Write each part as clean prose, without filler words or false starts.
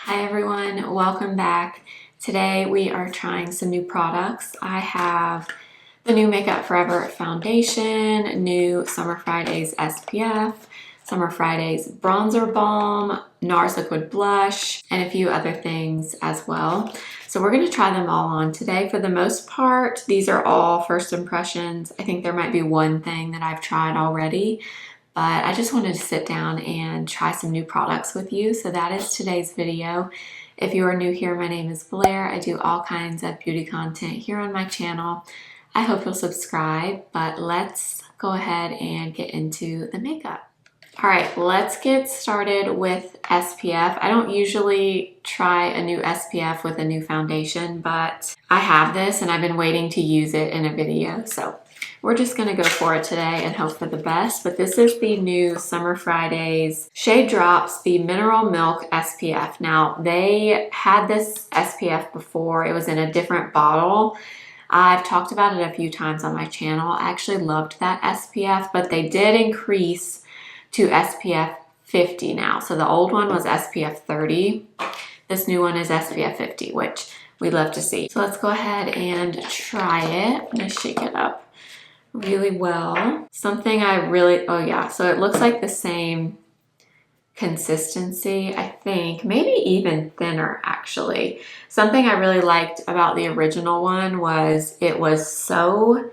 Hi everyone, welcome back. Today we are trying some new products. I have the new Makeup Forever foundation, new Summer Fridays SPF, Summer Fridays Bronzer Balm, Nars liquid blush, and a few other things as well. So we're going to try them all on today. For the most part, these are all first impressions. I think there might be one thing that I've tried already, but I just wanted to sit down and try some new products with you. So that is today's video. If you are new here, my name is Blair. I do all kinds of beauty content here on my channel. I hope you'll subscribe, but let's go ahead and get into the makeup. All right, let's get started with SPF. I don't usually try a new SPF with a new foundation, but I have this and I've been waiting to use it in a video. So we're just gonna go for it today and hope for the best. But this is the new Summer Fridays Shade Drops, the Mineral Milk SPF. Now, they had this SPF before. It was in a different bottle. I've talked about it a few times on my channel. I actually loved that SPF, but they did increase to SPF 50 now. So the old one was SPF 30. This new one is SPF 50, which we love to see. So let's go ahead and try it. I'm gonna shake it up really well. Something I really, oh yeah, so it looks like the same consistency, I think, maybe even thinner actually. Something I really liked about the original one was it was so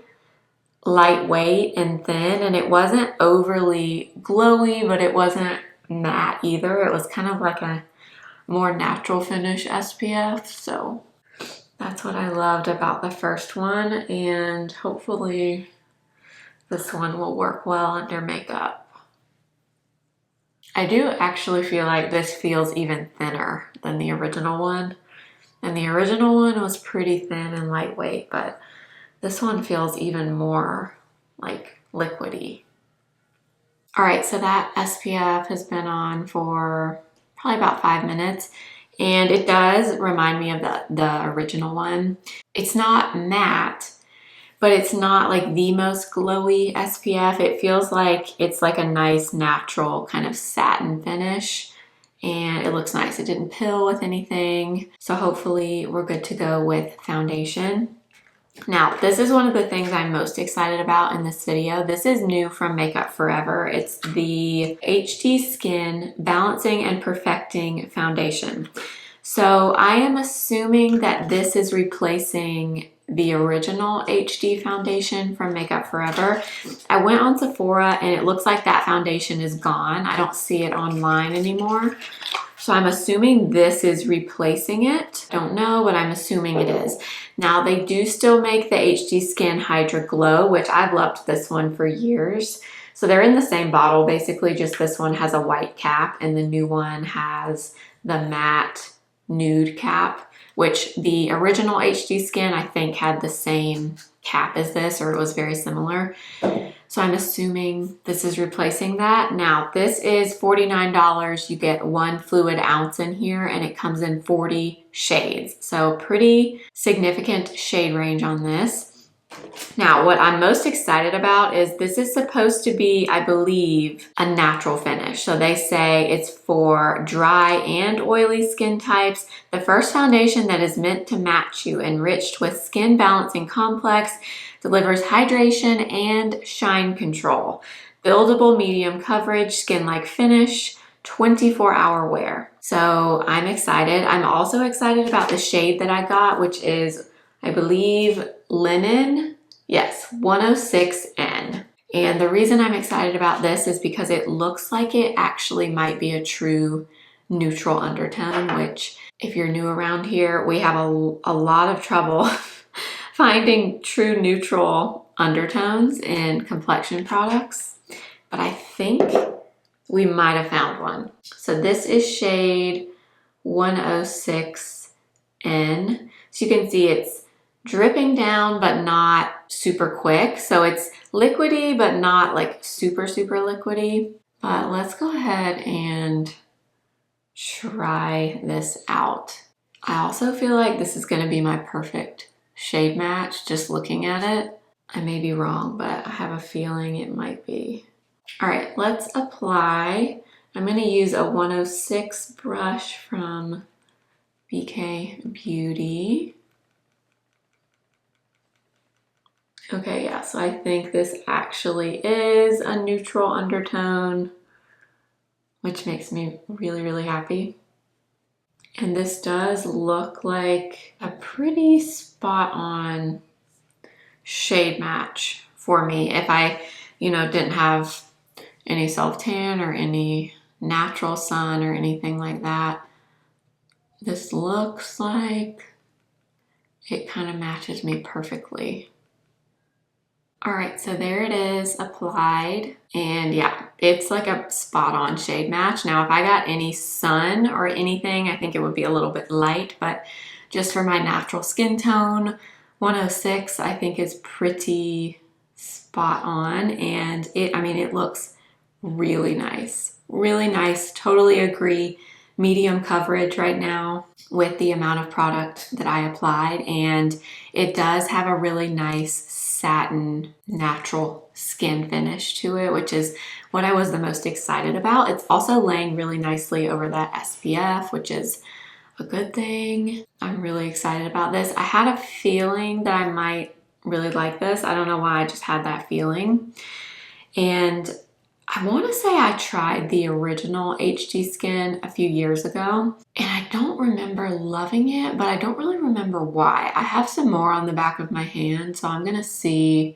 lightweight and thin, and it wasn't overly glowy, but it wasn't matte either. It was kind of like a more natural finish SPF, so that's what I loved about the first one, and hopefully this one will work well under makeup. I do actually feel like this feels even thinner than the original one. And the original one was pretty thin and lightweight, but this one feels even more like liquidy. All right, so that SPF has been on for probably about 5 minutes. And it does remind me of the original one. It's not matte, but it's not like the most glowy SPF. It feels like it's like a nice natural kind of satin finish, and it looks nice. It didn't pill with anything. So hopefully we're good to go with foundation. Now, this is one of the things I'm most excited about in this video. This is new from Makeup Forever. It's the HD Skin Balancing and Perfecting Foundation. So I am assuming that this is replacing the original HD foundation from Makeup Forever. I went on Sephora and it looks like that foundation is gone. I don't see it online anymore. So I'm assuming this is replacing it. Don't know, but I'm assuming it is. Now, they do still make the HD Skin Hydra Glow, which I've loved this one for years. So they're in the same bottle. Basically, just this one has a white cap and the new one has the matte nude cap, which the original HD Skin I think had the same cap as this, or it was very similar. So I'm assuming this is replacing that. Now, this is $49. You get 1 fluid ounce in here and it comes in 40 shades. So pretty significant shade range on this. Now, what I'm most excited about is this is supposed to be, I believe, a natural finish. So they say it's for dry and oily skin types. The first foundation that is meant to match you, enriched with Skin Balancing Complex, delivers hydration and shine control. Buildable medium coverage, skin-like finish, 24-hour wear. So I'm excited. I'm also excited about the shade that I got, which is, I believe, Linen. Yes, 106N. And the reason I'm excited about this is because it looks like it actually might be a true neutral undertone, which if you're new around here, we have a lot of trouble finding true neutral undertones in complexion products. But I think we might have found one. So this is shade 106N. So you can see it's dripping down, but not super quick. So it's liquidy, but not like super, super liquidy. But let's go ahead and try this out. I also feel like this is gonna be my perfect shade match, just looking at it. I may be wrong, but I have a feeling it might be. All right, let's apply. I'm gonna use a 106 brush from BK Beauty. Okay, yeah, so I think this actually is a neutral undertone, which makes me really, really happy. And this does look like a pretty spot on shade match for me if I, didn't have any self-tan or any natural sun or anything like that. This looks like it kind of matches me perfectly. All right, so there it is applied. And yeah, it's like a spot on shade match. Now, if I got any sun or anything, I think it would be a little bit light, but just for my natural skin tone, 106 I think is pretty spot on. And it looks really nice. Really nice, totally agree. Medium coverage right now with the amount of product that I applied, and it does have a really nice satin natural skin finish to it, which is what I was the most excited about. It's also laying really nicely over that SPF, which is a good thing. I'm really excited about this. I had a feeling that I might really like this. I don't know why, I just had that feeling. And I want to say I tried the original HD Skin a few years ago, and I don't remember loving it, but I don't really remember why. I have some more on the back of my hand, so I'm going to see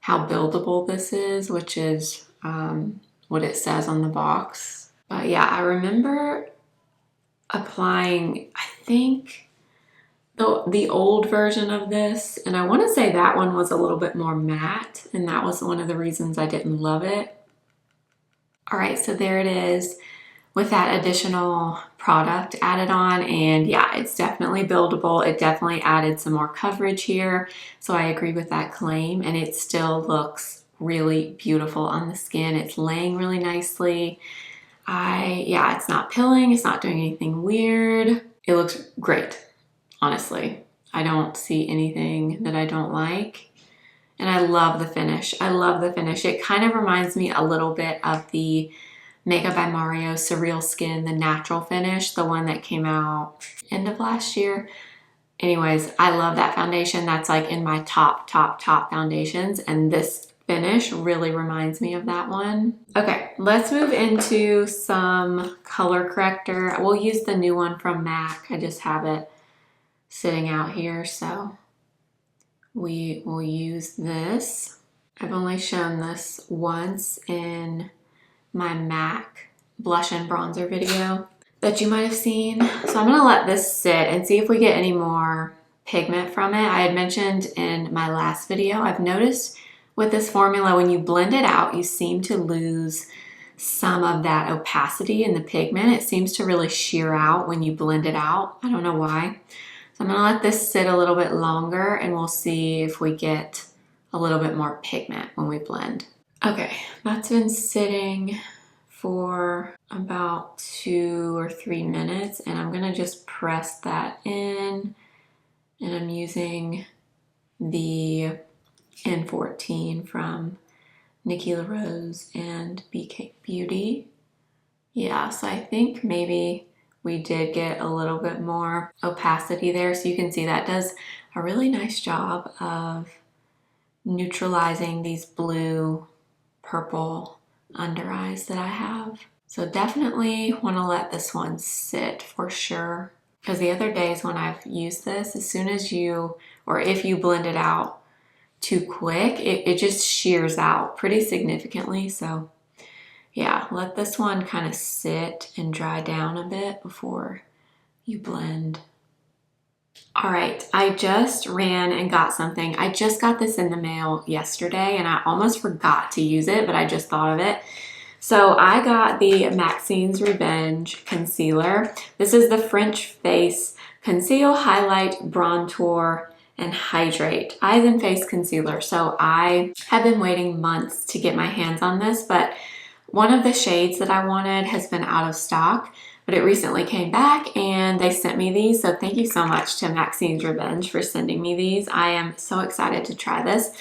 how buildable this is, which is what it says on the box. But yeah, I remember applying, I think, the old version of this, and I want to say that one was a little bit more matte, and that was one of the reasons I didn't love it. All right, so there it is with that additional product added on, and yeah, it's definitely buildable. It definitely added some more coverage here, so I agree with that claim, and it still looks really beautiful on the skin. It's laying really nicely. It's not pilling, it's not doing anything weird. It looks great, honestly. I don't see anything that I don't like. And I love the finish. I love the finish. It kind of reminds me a little bit of the Makeup by Mario Surreal Skin, the natural finish, the one that came out end of last year. Anyways, I love that foundation. That's like in my top foundations, and this finish really reminds me of that one. Okay, let's move into some color corrector. We'll use the new one from MAC. I just have it sitting out here, so we will use this. I've only shown this once in my MAC blush and bronzer video that you might have seen. So I'm gonna let this sit and see if we get any more pigment from it. I had mentioned in my last video, I've noticed with this formula, when you blend it out, you seem to lose some of that opacity in the pigment. It seems to really sheer out when you blend it out. I don't know why. So I'm gonna let this sit a little bit longer, and we'll see if we get a little bit more pigment when we blend. Okay, that's been sitting for about 2 or 3 minutes, and I'm gonna just press that in, and I'm using the N14 from Nikki LaRose and BK Beauty. Yeah, so I think maybe we did get a little bit more opacity there. So you can see that does a really nice job of neutralizing these blue, purple under eyes that I have. So definitely want to let this one sit for sure. Because the other days when I've used this, as soon as you, or if you blend it out too quick, it just shears out pretty significantly. So yeah, let this one kind of sit and dry down a bit before you blend. All right, I just ran and got something. I just got this in the mail yesterday, and I almost forgot to use it, but I just thought of it. So I got the Maxine's Revenge Concealer. This is the French Face Conceal, Highlight, Bronzer, and Hydrate Eyes and Face Concealer. So I have been waiting months to get my hands on this, but one of the shades that I wanted has been out of stock, but it recently came back and they sent me these. So thank you so much to Maxine's Revenge for sending me these. I am so excited to try this.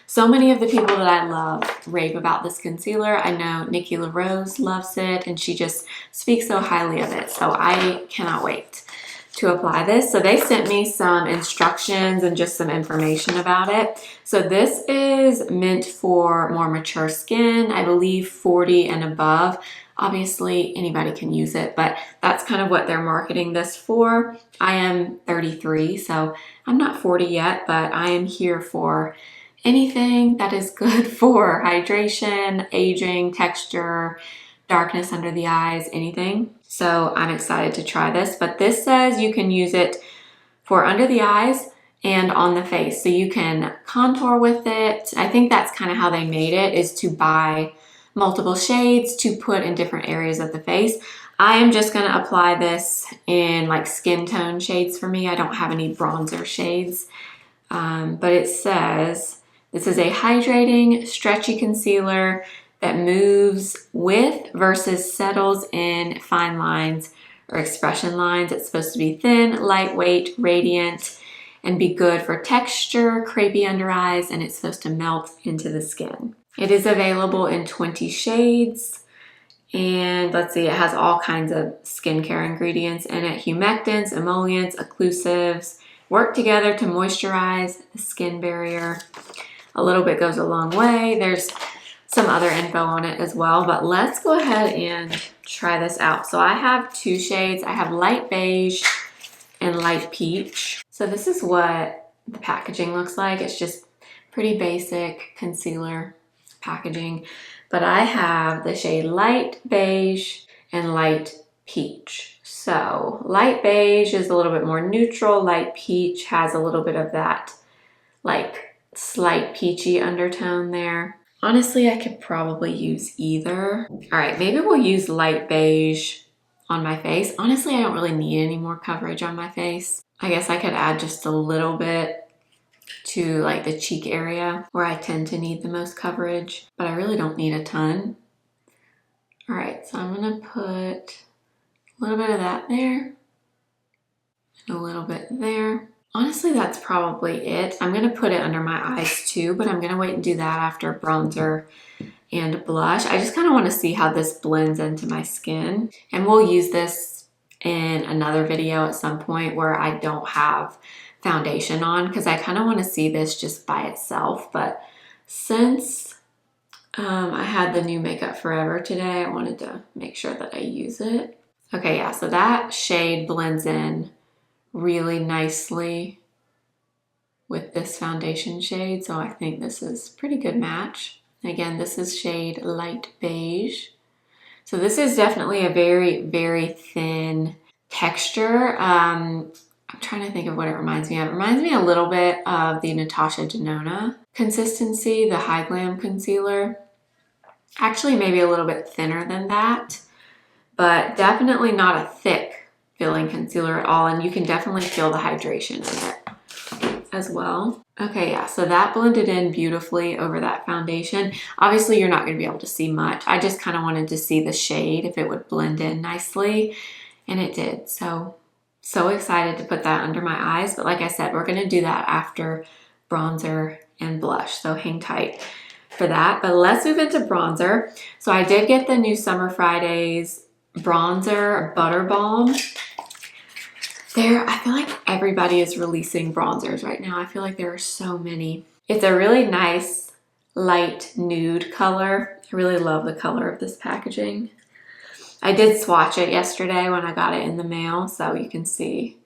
So many of the people that I love rave about this concealer. I know Nikki LaRose loves it, and she just speaks so highly of it. So I cannot wait to apply this. So they sent me some instructions and just some information about it. So this is meant for more mature skin, I believe 40 and above. Obviously anybody can use it, but that's kind of what they're marketing this for. I am 33, so I'm not 40 yet, but I am here for anything that is good for hydration, aging, texture, darkness under the eyes, anything. So I'm excited to try this, but this says you can use it for under the eyes and on the face. So you can contour with it. I think that's kind of how they made it, is to buy multiple shades to put in different areas of the face. I am just gonna apply this in like skin tone shades for me. I don't have any bronzer shades, but it says this is a hydrating, stretchy concealer that moves with versus settles in fine lines or expression lines. It's supposed to be thin, lightweight, radiant, and be good for texture, crepey under eyes, and it's supposed to melt into the skin. It is available in 20 shades, and let's see, it has all kinds of skincare ingredients in it. Humectants, emollients, occlusives, work together to moisturize the skin barrier. A little bit goes a long way. There's some other info on it as well, but let's go ahead and try this out. So I have two shades. I have light beige and light peach. So this is what the packaging looks like. It's just pretty basic concealer packaging, but I have the shade light beige and light peach. So light beige is a little bit more neutral. Light peach has a little bit of that like slight peachy undertone there. Honestly, I could probably use either. All right, maybe we'll use light beige on my face. Honestly, I don't really need any more coverage on my face. I guess I could add just a little bit to like the cheek area where I tend to need the most coverage, but I really don't need a ton. All right, so I'm gonna put a little bit of that there, and a little bit there. Honestly, that's probably it. I'm gonna put it under my eyes too, but I'm gonna wait and do that after bronzer and blush. I just kind of want to see how this blends into my skin, and we'll use this in another video at some point where I don't have foundation on, because I kind of want to see this just by itself. But since I had the new Makeup Forever today, I wanted to make sure that I use it. Okay, yeah, so that shade blends in really nicely with this foundation shade, so I think this is a pretty good match. Again, this is shade light beige. So this is definitely a very, very thin texture. I'm trying to think of what it reminds me of. It reminds me a little bit of the Natasha Denona consistency, the High Glam concealer. Actually, maybe a little bit thinner than that, but definitely not a thick filling concealer at all. And you can definitely feel the hydration in it as well. Okay, yeah, so that blended in beautifully over that foundation. Obviously, you're not going to be able to see much. I just kind of wanted to see the shade, if it would blend in nicely, and it did. So excited to put that under my eyes. But like I said, we're going to do that after bronzer and blush, so hang tight for that. But let's move into bronzer. So I did get the new Summer Fridays Bronzer Butter Balm. I feel like everybody is releasing bronzers right now. I feel like there are so many. It's a really nice light nude color. I really love the color of this packaging. I did swatch it yesterday when I got it in the mail, so you can see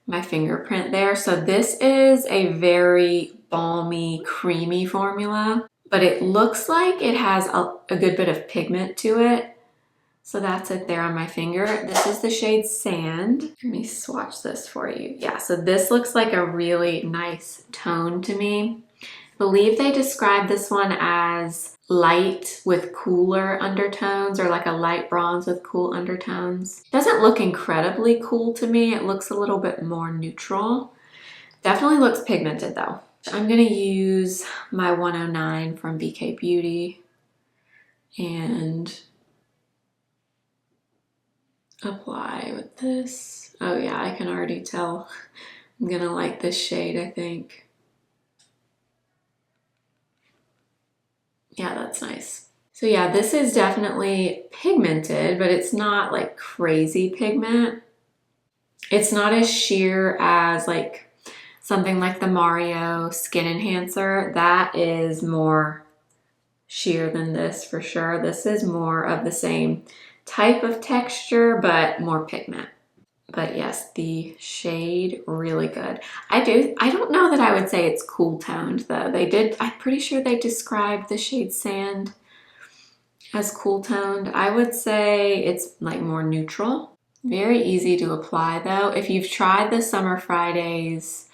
my fingerprint there. So this is a very balmy, creamy formula, but it looks like it has a good bit of pigment to it. So that's it there on my finger. This is the shade Sand. Let me swatch this for you. Yeah, so this looks like a really nice tone to me. I believe they described this one as light with cooler undertones, or like a light bronze with cool undertones. Doesn't look incredibly cool to me. It looks a little bit more neutral. Definitely looks pigmented though. I'm gonna use my 109 from BK Beauty and apply with this. Oh yeah, I can already tell I'm gonna like this shade, I think. Yeah, that's nice. So yeah, this is definitely pigmented, but it's not like crazy pigment. It's not as sheer as like something like the Mario Skin Enhancer. That is more sheer than this for sure. This is more of the same type of texture, but more pigment. But yes, the shade, really good. I don't know that I would say it's cool toned though. I'm pretty sure they described the shade Sand as cool toned. I would say it's like more neutral. Very easy to apply though. If you've tried the Summer Fridays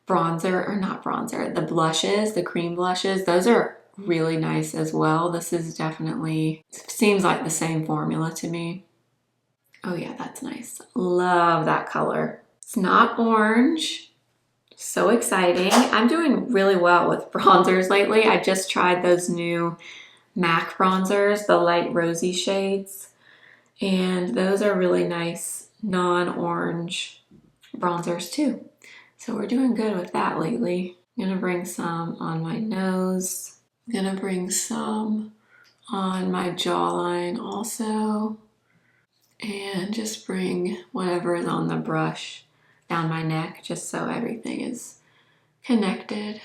bronzer, or not bronzer, the blushes, the cream blushes, those are really nice as well. This is definitely, seems like the same formula to me. Oh yeah, that's nice. Love that color. It's not orange. So exciting. I'm doing really well with bronzers lately. I just tried those new MAC bronzers, the light rosy shades, and those are really nice non-orange bronzers too. So we're doing good with that lately. I'm gonna bring some on my nose. I'm gonna bring some on my jawline also, and just bring whatever is on the brush down my neck just so everything is connected.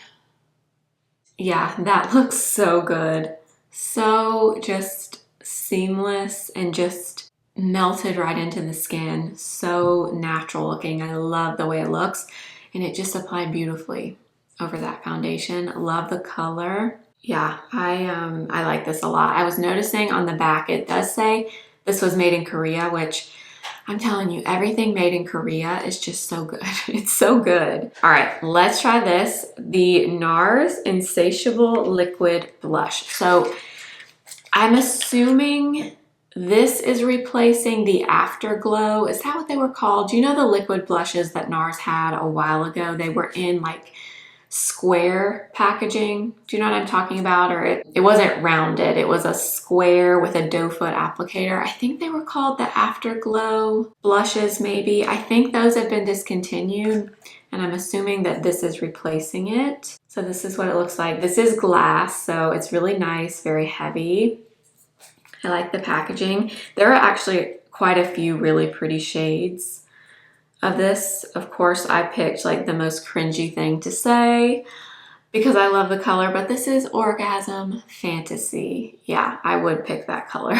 Yeah, that looks so good. So just seamless and just melted right into the skin. So natural looking. I love the way it looks, and it just applied beautifully over that foundation. Love the color. Yeah, I like this a lot. I was noticing on the back it does say this was made in Korea, which I'm telling you, everything made in Korea is just so good. It's so good. All right, let's try this. The Nars Insatiable Liquid Blush. So I'm assuming this is replacing the Afterglow. Is that what they were called? Do you know the liquid blushes that Nars had a while ago? They were in like square packaging. Do you know what I'm talking about? Or it wasn't rounded. It was a square with a doe foot applicator. I think they were called the Afterglow blushes maybe. I think those have been discontinued, and I'm assuming that this is replacing it. So this is what it looks like. This is glass, so it's really nice, very heavy. I like the packaging. There are actually quite a few really pretty shades of this. Of course, I picked like the most cringy thing to say because I love the color, but this is Orgasm Fantasy. Yeah, I would pick that color.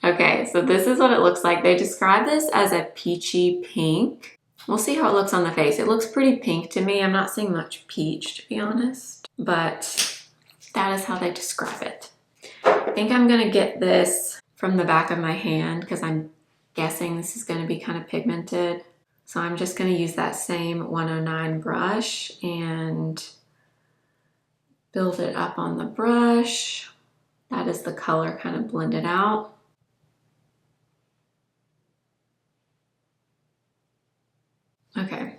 Okay, so this is what it looks like. They describe this as a peachy pink. We'll see how it looks on the face. It looks pretty pink to me. I'm not seeing much peach, to be honest, but that is how they describe it. I think I'm gonna get this from the back of my hand because I'm guessing this is going to be kind of pigmented. So I'm just going to use that same 109 brush and build it up on the brush. That is the color kind of blended out. Okay.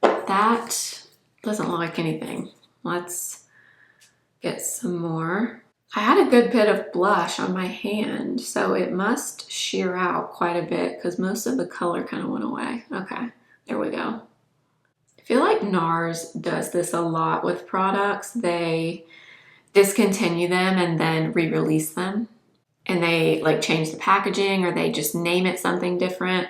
That doesn't look like anything. Let's get some more. I had a good bit of blush on my hand, so it must sheer out quite a bit because most of the color kind of went away. Okay, there we go. I feel like Nars does this a lot with products. They discontinue them and then re-release them. And they like change the packaging or they just name it something different.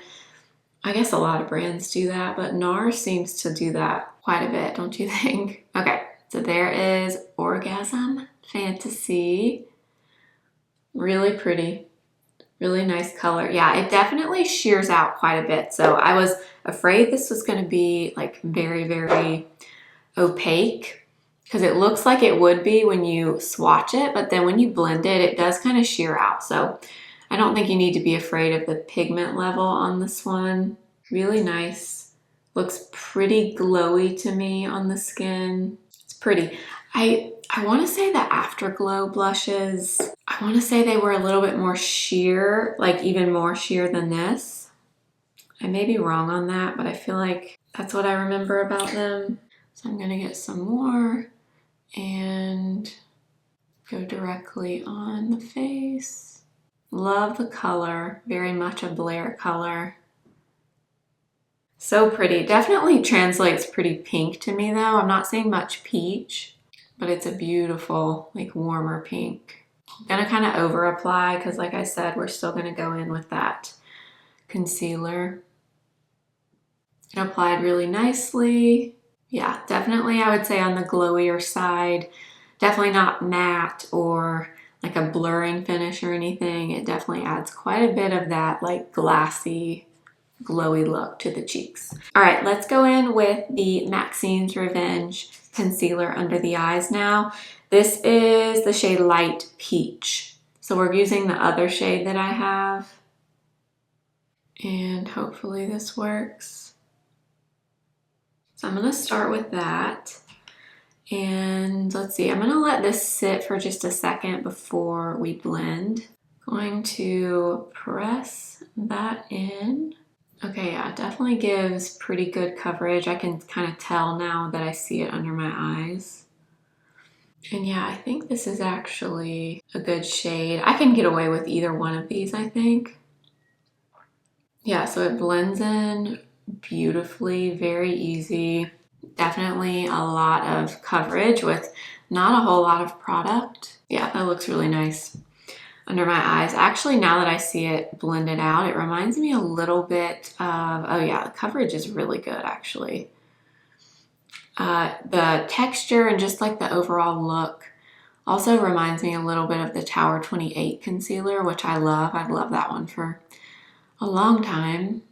I guess a lot of brands do that, but Nars seems to do that quite a bit, don't you think? Okay, so there is Orgasm Fantasy. Really pretty, really nice color. Yeah, it definitely shears out quite a bit. So I was afraid this was going to be like very, very opaque because it looks like it would be when you swatch it, but then when you blend it, it does kind of shear out. So I don't think you need to be afraid of the pigment level on this one. Really nice. Looks pretty glowy to me on the skin. It's pretty. I want to say the Afterglow blushes, I want to say they were a little bit more sheer, like even more sheer than this. I may be wrong on that, but I feel like that's what I remember about them. So I'm going to get some more and go directly on the face. Love the color, very much a Blair color. So pretty. Definitely translates pretty pink to me though. I'm not seeing much peach, but it's a beautiful, like warmer pink. I'm gonna kind of over apply because like I said, we're still gonna go in with that concealer. It applied really nicely. Yeah, definitely I would say on the glowier side. Definitely not matte or like a blurring finish or anything. It definitely adds quite a bit of that like glassy, glowy look to the cheeks. All right, let's go in with the Maxine's Revenge concealer under the eyes now. This is the shade Light Peach. So we're using the other shade that I have. And hopefully this works. So I'm gonna start with that. And let's see, I'm gonna let this sit for just a second before we blend. Going to press that in. Okay, yeah, it definitely gives pretty good coverage. I can kind of tell now that I see it under my eyes. And yeah, I think this is actually a good shade. I can get away with either one of these, I think. Yeah, so it blends in beautifully, very easy. Definitely a lot of coverage with not a whole lot of product. Yeah, that looks really nice under my eyes. Actually, now that I see it blended out, it reminds me a little bit of, oh yeah, the coverage is really good actually. The texture and just like the overall look also reminds me a little bit of the Tower 28 concealer, which I love. I've loved that one for a long time.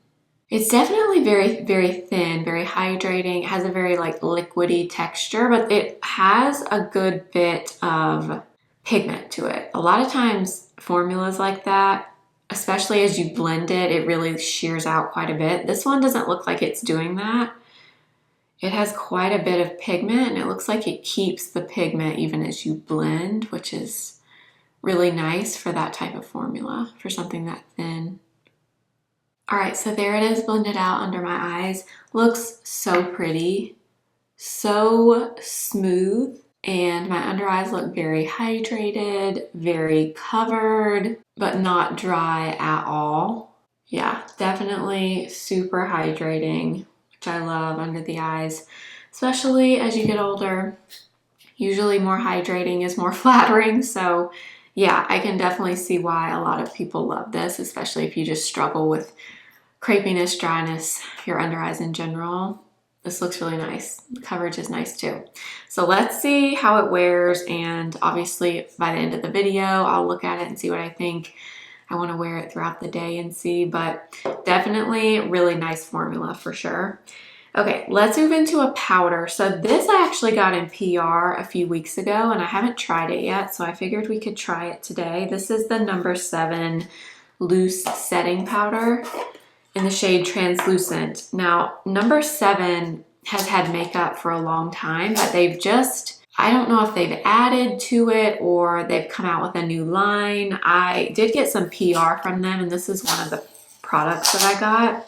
It's definitely very, very thin, very hydrating. It has a very like liquidy texture, but it has a good bit of pigment to it. A lot of times formulas like that, especially as you blend it, it really shears out quite a bit. This one doesn't look like it's doing that. It has quite a bit of pigment and it looks like it keeps the pigment even as you blend, which is really nice for that type of formula, for something that thin. All right, so there it is blended out under my eyes. Looks so pretty, so smooth, and my under eyes look very hydrated, very covered, but not dry at all. Yeah, definitely super hydrating, which I love under the eyes, especially as you get older. Usually more hydrating is more flattering, so yeah, I can definitely see why a lot of people love this, especially if you just struggle with crepiness, dryness, your under eyes in general. This looks really nice. The coverage is nice too. So let's see how it wears, and obviously by the end of the video, I'll look at it and see what I think. I want to wear it throughout the day and see, but definitely really nice formula for sure. Okay, let's move into a powder. So this I actually got in PR a few weeks ago and I haven't tried it yet, so I figured we could try it today. This is the No. 7 Loose Setting Powder in the shade Translucent. Now, No. 7 has had makeup for a long time, but they've just, I don't know if they've added to it or they've come out with a new line. I did get some PR from them, and this is one of the products that I got.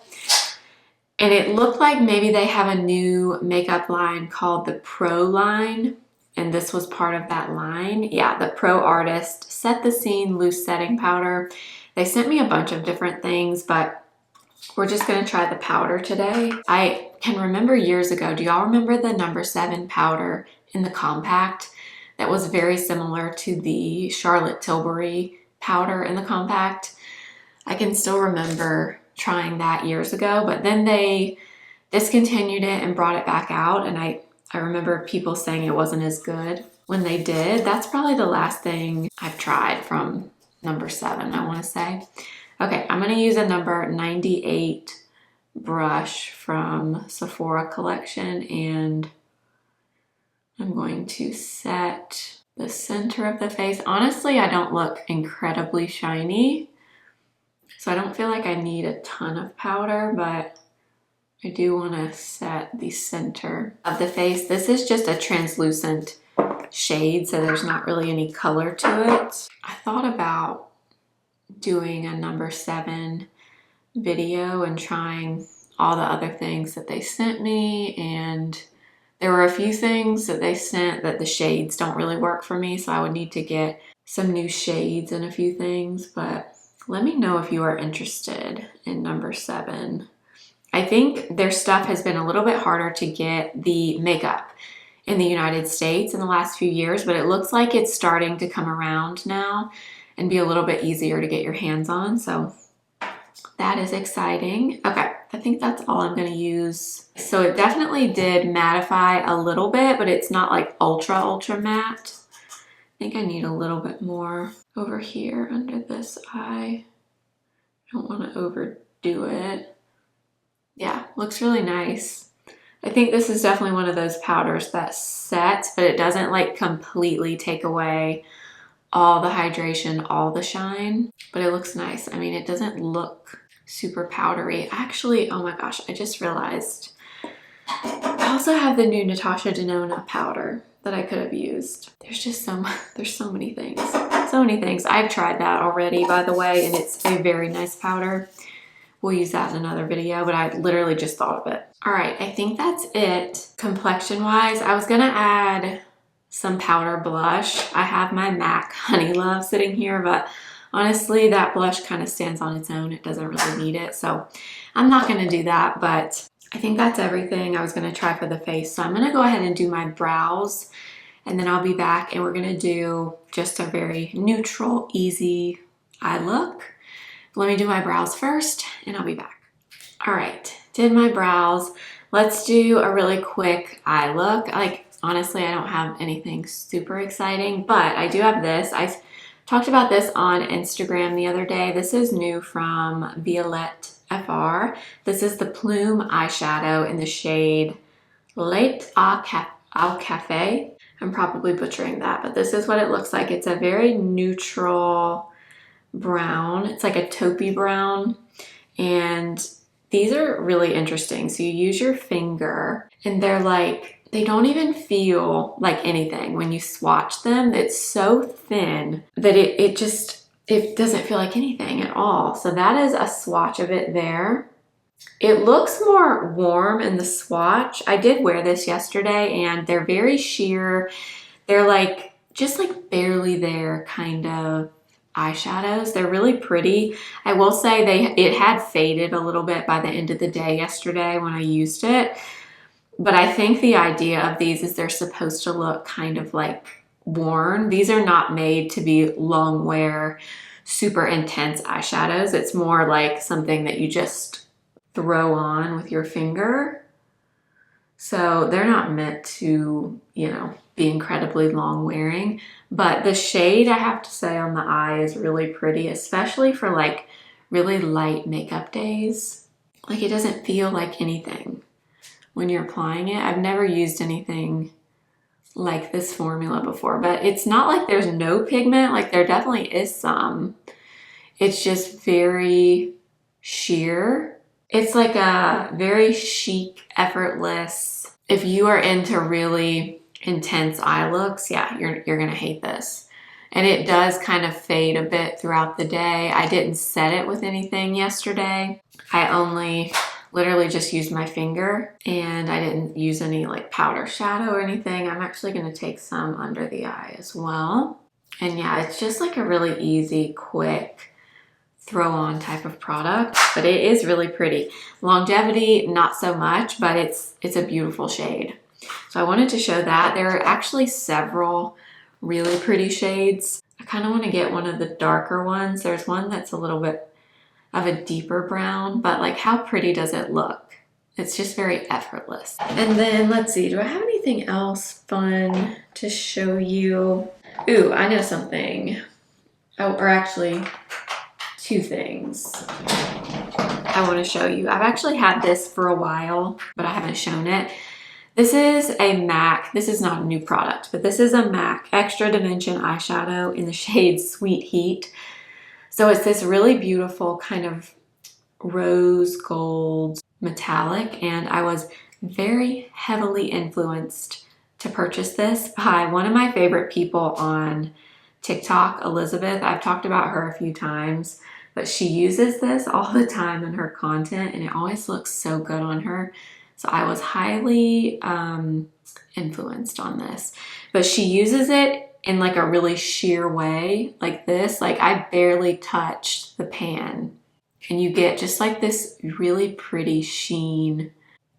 And it looked like maybe they have a new makeup line called the Pro line, and this was part of that line. Yeah, the Pro Artist Set the Scene Loose Setting Powder. They sent me a bunch of different things, but we're just gonna try the powder today. I can remember years ago, do y'all remember the No. 7 powder in the compact that was very similar to the Charlotte Tilbury powder in the compact? I can still remember trying that years ago, but then they discontinued it and brought it back out, and I remember people saying it wasn't as good when they did. That's probably the last thing I've tried from No. 7, I wanna say. Okay, I'm gonna use a number 98 brush from Sephora collection, and I'm going to set the center of the face. Honestly, I don't look incredibly shiny, so I don't feel like I need a ton of powder, but I do wanna set the center of the face. This is just a translucent shade, so there's not really any color to it. I thought about doing a No. 7 video and trying all the other things that they sent me, and there were a few things that they sent that the shades don't really work for me, so I would need to get some new shades and a few things, but let me know if you are interested in No. 7. I think their stuff has been a little bit harder to get the makeup in the United States in the last few years, but it looks like it's starting to come around now and be a little bit easier to get your hands on. So that is exciting. Okay, I think that's all I'm gonna use. So it definitely did mattify a little bit, but it's not like ultra matte. I think I need a little bit more over here under this eye. I don't want to overdo it. Yeah, looks really nice. I think this is definitely one of those powders that sets, but it doesn't like completely take away all the hydration, all the shine, but it looks nice. I mean, it doesn't look super powdery. Actually, oh my gosh, I just realized I also have the new Natasha Denona powder that I could have used. There's just there's so many things. So many things. I've tried that already, by the way, and it's a very nice powder. We'll use that in another video, but I literally just thought of it. All right, I think that's it. Complexion-wise, I was gonna add some powder blush. I have my MAC Honey Love sitting here, but honestly, that blush kind of stands on its own. It doesn't really need it, so I'm not gonna do that, but I think that's everything I was gonna try for the face. So I'm gonna go ahead and do my brows, and then I'll be back and we're gonna do just a very neutral, easy eye look. Let me do my brows first and I'll be back. All right, did my brows. Let's do a really quick eye look. Like, honestly, I don't have anything super exciting, but I do have this. I talked about this on Instagram the other day. This is new from Violette FR. This is the Plume eyeshadow in the shade Late Au Cafe. I'm probably butchering that, but this is what it looks like. It's a very neutral brown. It's like a taupey brown, and these are really interesting. So you use your finger and they're like, they don't even feel like anything when you swatch them. It's so thin that it doesn't feel like anything at all. So that is a swatch of it there. It looks more warm in the swatch. I did wear this yesterday and they're very sheer. They're like, just like barely there kind of eyeshadows. They're really pretty. I will say it had faded a little bit by the end of the day yesterday when I used it. But I think the idea of these is they're supposed to look kind of like worn. These are not made to be long wear, super intense eyeshadows. It's more like something that you just throw on with your finger. So they're not meant to, you know, be incredibly long wearing. But the shade, I have to say, on the eye is really pretty, especially for like really light makeup days. Like, it doesn't feel like anything when you're applying it. I've never used anything like this formula before, but it's not like there's no pigment. Like, there definitely is some. It's just very sheer. It's like a very chic, effortless. If you are into really intense eye looks, yeah, you're gonna hate this. And it does kind of fade a bit throughout the day. I didn't set it with anything yesterday. I only literally just used my finger, and I didn't use any like powder shadow or anything. I'm actually gonna take some under the eye as well. And yeah, it's just like a really easy, quick throw on type of product, but it is really pretty. Longevity, not so much, but it's a beautiful shade. So I wanted to show that. There are actually several really pretty shades. I kind of want to get one of the darker ones. There's one that's a little bit of a deeper brown, but like, how pretty does it look? It's just very effortless. And then let's see, do I have anything else fun to show you? Ooh, I know something. Oh, or actually two things I want to show you. I've actually had this for a while, but I haven't shown it. This is a MAC, this is not a new product, but this is a MAC Extra Dimension eyeshadow in the shade Sweet Heat. So it's this really beautiful kind of rose gold metallic, and I was very heavily influenced to purchase this by one of my favorite people on TikTok, Elizabeth. I've talked about her a few times, but she uses this all the time in her content and it always looks so good on her. So I was highly influenced on this, but she uses it in like a really sheer way, like this. Like, I barely touched the pan and you get just like this really pretty sheen,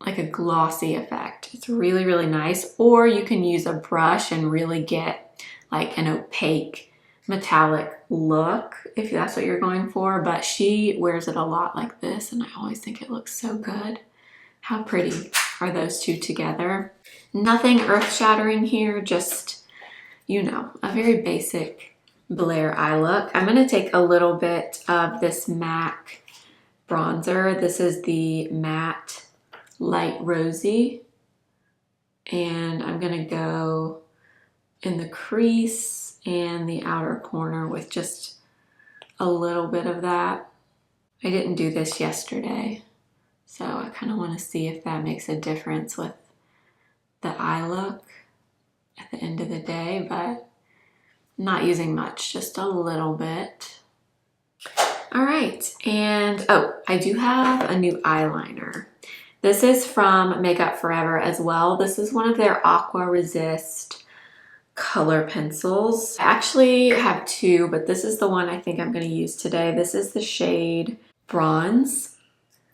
like a glossy effect. It's really, really nice. Or you can use a brush and really get like an opaque metallic look if that's what you're going for, but she wears it a lot like this and I always think it looks so good. How pretty are those two together? Nothing earth-shattering here, just, you know, a very basic Blair eye look. I'm gonna take a little bit of this MAC bronzer. This is the Matte Light Rosy, and I'm gonna go in the crease and the outer corner with just a little bit of that. I didn't do this yesterday, so I kind of want to see if that makes a difference with the eye look at the end of the day, but I'm not using much, just a little bit. All right, and oh, I do have a new eyeliner. This is from Makeup Forever as well. This is one of their Aqua Resist color pencils. I actually have two, but this is the one I think I'm going to use today. This is the shade Bronze.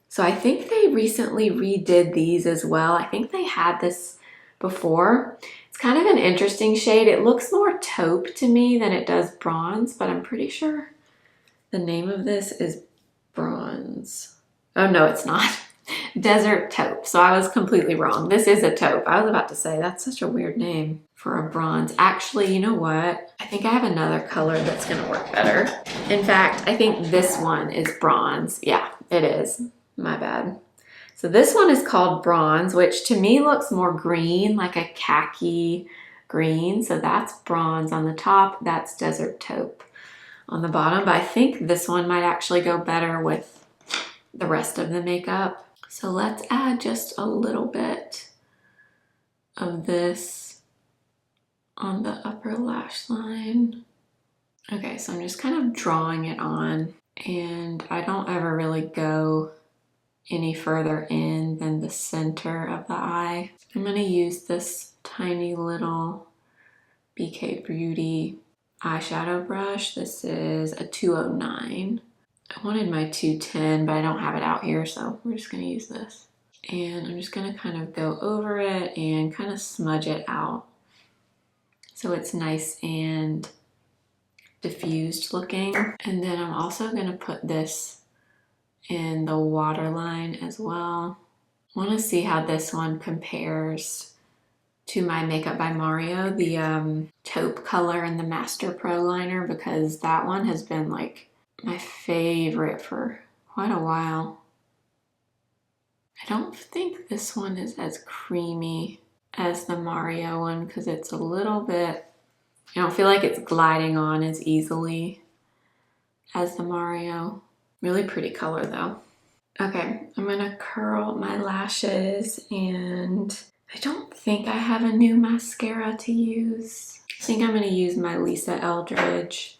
So I think they recently redid these as well. I think they had this before. It's kind of an interesting shade. It looks more taupe to me than it does bronze, but I'm pretty sure the name of this is Bronze. Oh no, it's not. Desert Taupe. So I was completely wrong. This is a taupe. I was about to say that's such a weird name for a bronze. Actually, you know what? I think I have another color that's going to work better. In fact, I think this one is bronze. Yeah, it is. My bad. So this one is called Bronze, which to me looks more green, like a khaki green. So that's bronze on the top. That's Desert Taupe on the bottom. But I think this one might actually go better with the rest of the makeup. So let's add just a little bit of this on the upper lash line. Okay, so I'm just kind of drawing it on, and I don't ever really go any further in than the center of the eye. I'm going to use this tiny little BK Beauty eyeshadow brush. This is a 209. I wanted my 210, but I don't have it out here, so we're just going to use this. And I'm just going to kind of go over it and kind of smudge it out so it's nice and diffused looking. And then I'm also going to put this in the waterline as well. I want to see how this one compares to my Makeup by Mario, the taupe color in the Master Pro liner, because that one has been like my favorite for quite a while. I don't think this one is as creamy as the Mario one because it's a little bit, I don't feel like it's gliding on as easily as the Mario. Really pretty color though. Okay, I'm gonna curl my lashes, and I don't think I have a new mascara to use. I think I'm gonna use my Lisa Eldridge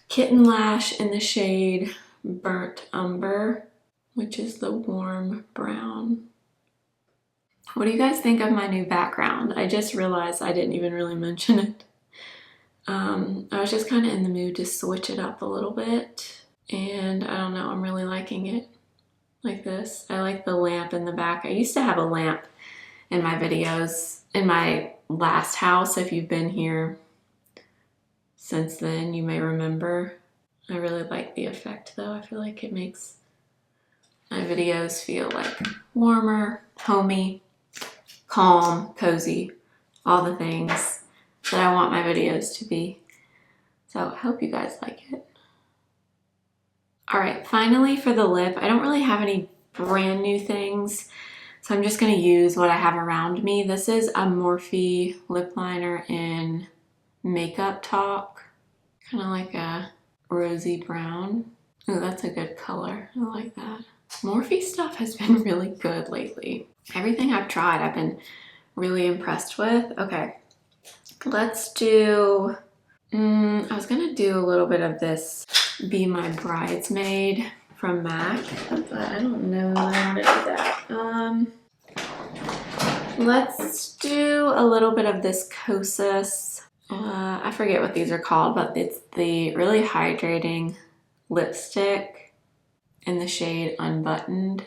Kitten Lash in the shade Burnt Umber, which is the warm brown. What do you guys think of my new background? I just realized I didn't even really mention it. I was just kind of in the mood to switch it up a little bit, and I don't know, I'm really liking it like this. I like the lamp in the back. I used to have a lamp in my videos in my last house. If you've been here since then, you may remember. I really like the effect though. I feel like it makes my videos feel like warmer, homey, calm, cozy, all the things that I want my videos to be. So I hope you guys like it. All right, finally for the lip, I don't really have any brand new things, so I'm just gonna use what I have around me. This is a Morphe lip liner in Makeup Talk, kind of like a rosy brown. Oh, that's a good color, I like that. Morphe stuff has been really good lately. Everything I've tried, I've been really impressed with. Okay, let's do, I was gonna do a little bit of this Be My Bridesmaid from MAC, but I don't know how to do that. Let's do a little bit of this Kosas. I forget what these are called, but it's the really hydrating lipstick in the shade Unbuttoned.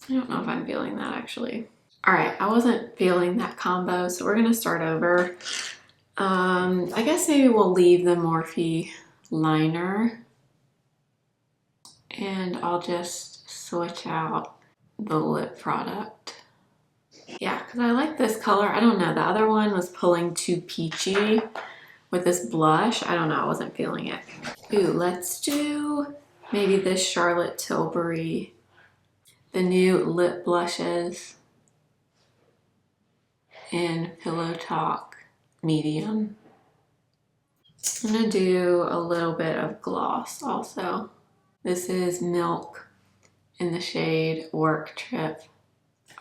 I don't know if I'm feeling that actually. All right, I wasn't feeling that combo, so we're gonna start over. I guess maybe we'll leave the Morphe liner and I'll just switch out the lip product. Yeah, because I like this color. I don't know, the other one was pulling too peachy with this blush. I don't know, I wasn't feeling it. Ooh, let's do maybe this Charlotte Tilbury, the new lip blushes in Pillow Talk medium. I'm gonna do a little bit of gloss also. This is Milk in the shade Work Trip.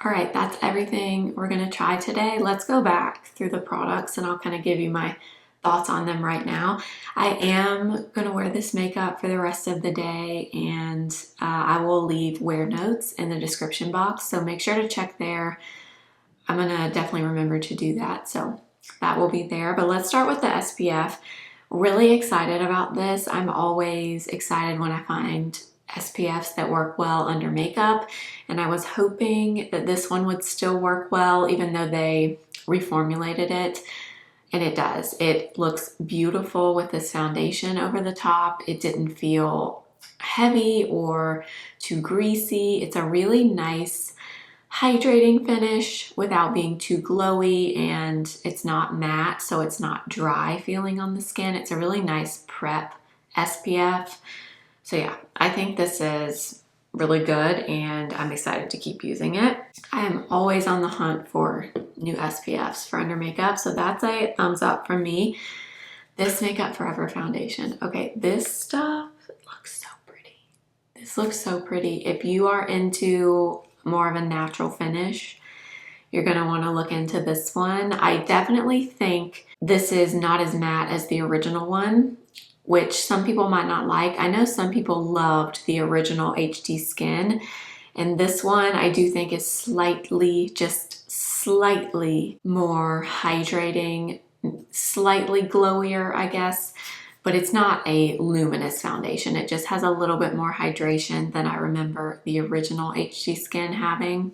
All right, that's everything we're gonna try today. Let's go back through the products and I'll kind of give you my thoughts on them right now. I am gonna wear this makeup for the rest of the day, and I will leave wear notes in the description box, so make sure to check there. I'm gonna definitely remember to do that, so that will be there. But let's start with the SPF. Really excited about this. I'm always excited when I find SPFs that work well under makeup, and I was hoping that this one would still work well even though they reformulated it, and it does. It looks beautiful with this foundation over the top. It didn't feel heavy or too greasy. It's a really nice hydrating finish without being too glowy, and it's not matte, so it's not dry feeling on the skin. It's a really nice prep SPF. So yeah, I think this is really good and I'm excited to keep using it. I am always on the hunt for new SPFs for under makeup, so that's a thumbs up from me. This Makeup Forever foundation. Okay, this stuff looks so pretty. This looks so pretty. If you are into more of a natural finish, you're going to want to look into this one. I definitely think this is not as matte as the original one, which some people might not like. I know some people loved the original HD Skin, and this one I do think is slightly, just slightly more hydrating, slightly glowier, I guess, but it's not a luminous foundation. It just has a little bit more hydration than I remember the original HD Skin having,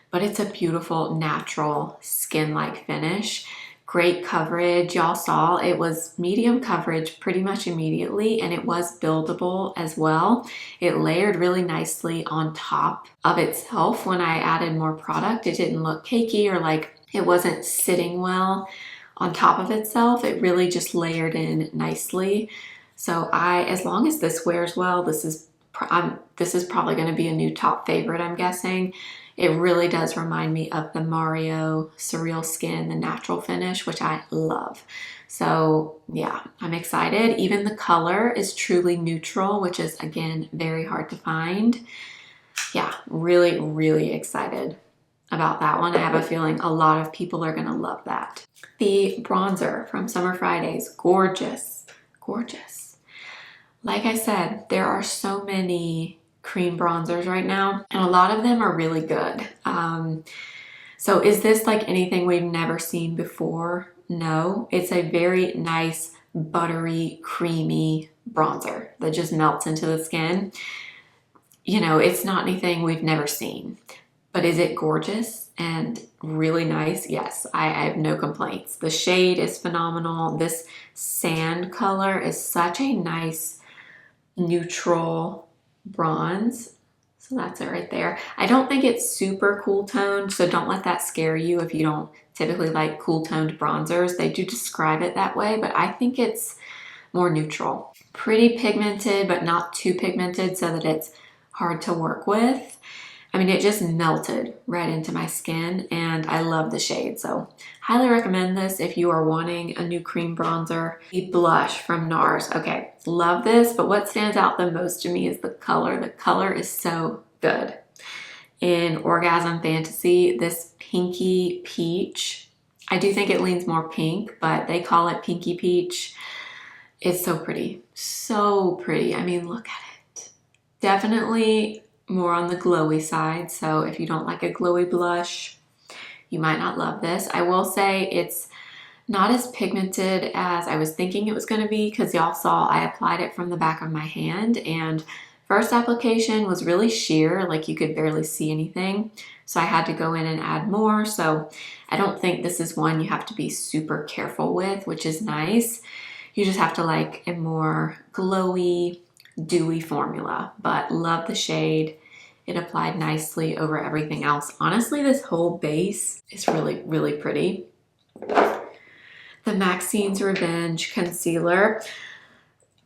but it's a beautiful natural skin-like finish. Great coverage. Y'all saw it was medium coverage pretty much immediately, and it was buildable as well. It layered really nicely on top of itself. When I added more product, it didn't look cakey or like it wasn't sitting well on top of itself. It really just layered in nicely. So as long as this wears well, this is probably going to be a new top favorite, I'm guessing. It really does remind me of the Mario Surreal Skin, the natural finish, which I love. So yeah, I'm excited. Even the color is truly neutral, which is, again, very hard to find. Yeah, really, really excited about that one. I have a feeling a lot of people are gonna love that. The bronzer from Summer Fridays, gorgeous, gorgeous. Like I said, there are so many cream bronzers right now, and a lot of them are really good. So is this like anything we've never seen before? No, it's a very nice, buttery, creamy bronzer that just melts into the skin. You know, it's not anything we've never seen, but is it gorgeous and really nice? Yes, I have no complaints. The shade is phenomenal. This sand color is such a nice neutral bronze. So that's it right there. I don't think it's super cool toned, so don't let that scare you if you don't typically like cool toned bronzers. They do describe it that way, but I think it's more neutral. Pretty pigmented, but not too pigmented so that it's hard to work with. I mean, it just melted right into my skin, and I love the shade. So highly recommend this if you are wanting a new cream bronzer. The blush from Nars. Okay, love this, but what stands out the most to me is the color. The color is so good. In Orgasm Fantasy, this pinky peach, I do think it leans more pink, but they call it pinky peach. It's so pretty, so pretty. I mean, look at it. Definitely more on the glowy side, so if you don't like a glowy blush, you might not love this. I will say it's not as pigmented as I was thinking it was going to be, because y'all saw I applied it from the back of my hand, and first application was really sheer, like you could barely see anything. So I had to go in and add more. So I don't think this is one you have to be super careful with, which is nice. You just have to like a more glowy, dewy formula, but love the shade. It applied nicely over everything else. Honestly, this whole base is really, really pretty. The Maxine's Revenge Concealer.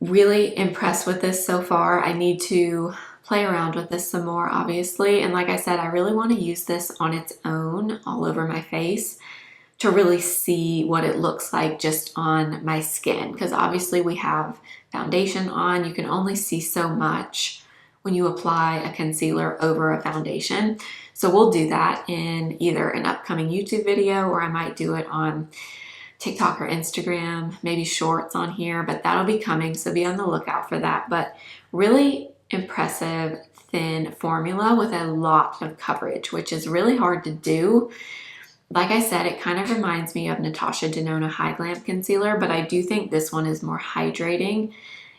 Really impressed with this so far. I need to play around with this some more, obviously. And like I said, I really want to use this on its own all over my face to really see what it looks like just on my skin. Because obviously we have foundation on. You can only see so much when you apply a concealer over a foundation. So we'll do that in either an upcoming YouTube video, or I might do it on TikTok or Instagram, maybe shorts on here, but that'll be coming, so be on the lookout for that. But really impressive thin formula with a lot of coverage, which is really hard to do. Like I said, it kind of reminds me of Natasha Denona High Glam Concealer, but I do think this one is more hydrating.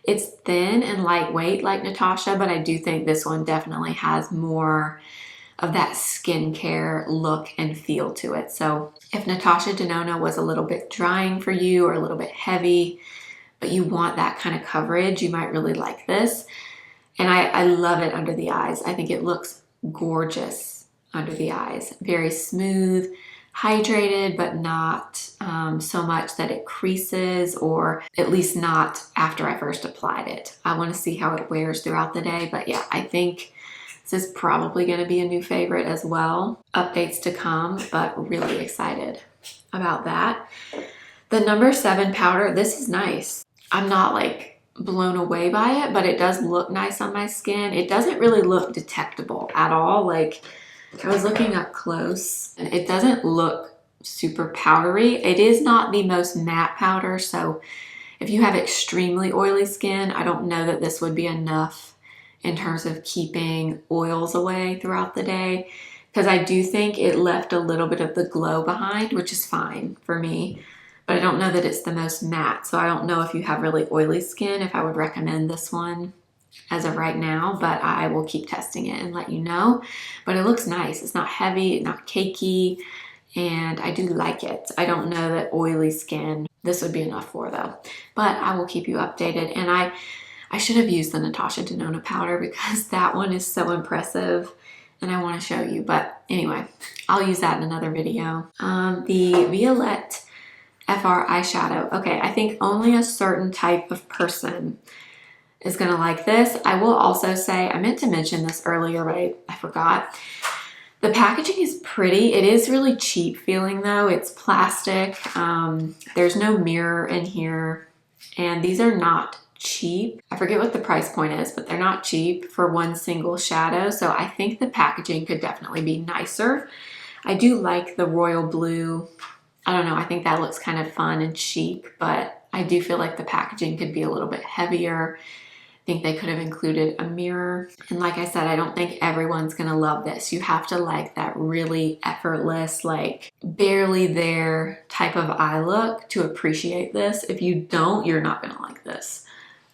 It's thin and lightweight like Natasha, but I do think this one definitely has more of that skincare look and feel to it. So if Natasha Denona was a little bit drying for you or a little bit heavy, but you want that kind of coverage, you might really like this. And I love it under the eyes. I think it looks gorgeous under the eyes. Very smooth, hydrated, but not so much that it creases, or at least not after I first applied it. I want to see how it wears throughout the day, but yeah, I think this is probably going to be a new favorite as well. Updates to come, but really excited about that. The number 7 powder, this is nice. I'm not like blown away by it, but it does look nice on my skin. It doesn't really look detectable at all. Like, I was looking up close and it doesn't look super powdery. It is not the most matte powder, so if you have extremely oily skin, I don't know that this would be enough in terms of keeping oils away throughout the day, because I do think it left a little bit of the glow behind, which is fine for me, but I don't know that it's the most matte. So I don't know if you have really oily skin, if I would recommend this one as of right now, but I will keep testing it and let you know. But it looks nice. It's not heavy, not cakey, and I do like it. I don't know that oily skin this would be enough for though, but I will keep you updated. And I should have used the Natasha Denona powder because that one is so impressive and I want to show you. But anyway, I'll use that in another video. The Violette FR eyeshadow. Okay, I think only a certain type of person is going to like this. I will also say, I meant to mention this earlier, but I forgot. The packaging is pretty. It is really cheap feeling though. It's plastic. There's no mirror in here, and these are not cheap. I forget what the price point is, but they're not cheap for one single shadow. So I think the packaging could definitely be nicer. I do like the royal blue. I don't know. I think that looks kind of fun and chic, but I do feel like the packaging could be a little bit heavier. I think they could have included a mirror. And like I said, I don't think everyone's going to love this. You have to like that really effortless, like barely there type of eye look to appreciate this. If you don't, you're not going to like this.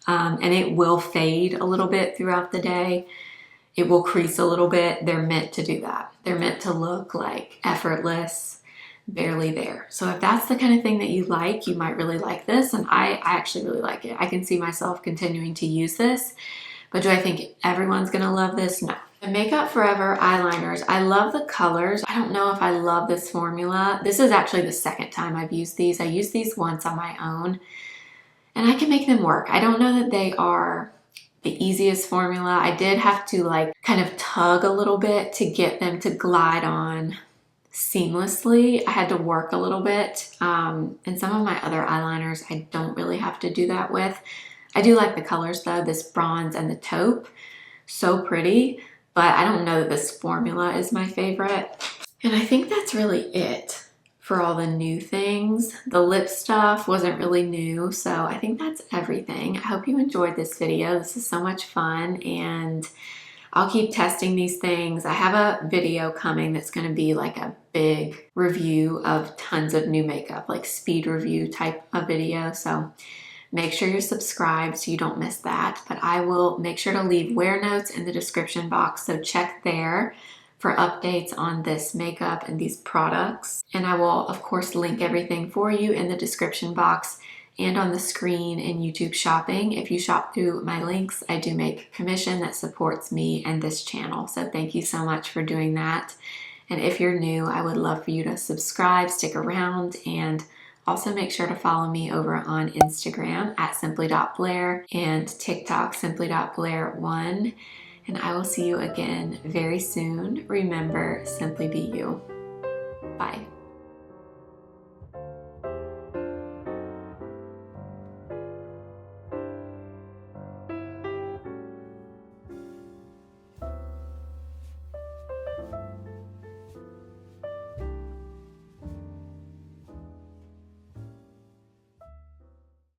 And it will fade a little bit throughout the day. It will crease a little bit. They're meant to do that. They're meant to look like effortless, barely there. So if that's the kind of thing that you like, you might really like this. And I actually really like it. I can see myself continuing to use this. But do I think everyone's going to love this? No. The Makeup Forever eyeliners. I love the colors. I don't know if I love this formula. This is actually the second time I've used these. I used these once on my own, and I can make them work. I don't know that they are the easiest formula. I did have to like kind of tug a little bit to get them to glide on seamlessly. I had to work a little bit. And some of my other eyeliners, I don't really have to do that with. I do like the colors though, this bronze and the taupe. So pretty, but I don't know that this formula is my favorite. And I think that's really it for all the new things. The lip stuff wasn't really new, so I think that's everything. I hope you enjoyed this video. This is so much fun, and I'll keep testing these things. I have a video coming that's going to be like a big review of tons of new makeup, like speed review type of video. So Make sure you're subscribed so you don't miss that. But I will make sure to leave wear notes in the description box, so check there for updates on this makeup and these products. And I will, of course, link everything for you in the description box and on the screen in YouTube shopping. If you shop through my links, I do make commission that supports me and this channel. So thank you so much for doing that. And if you're new, I would love for you to subscribe, stick around, and also make sure to follow me over on Instagram at simply.blair and TikTok simply.blair1. And I will see you again very soon. Remember, simply be you. Bye.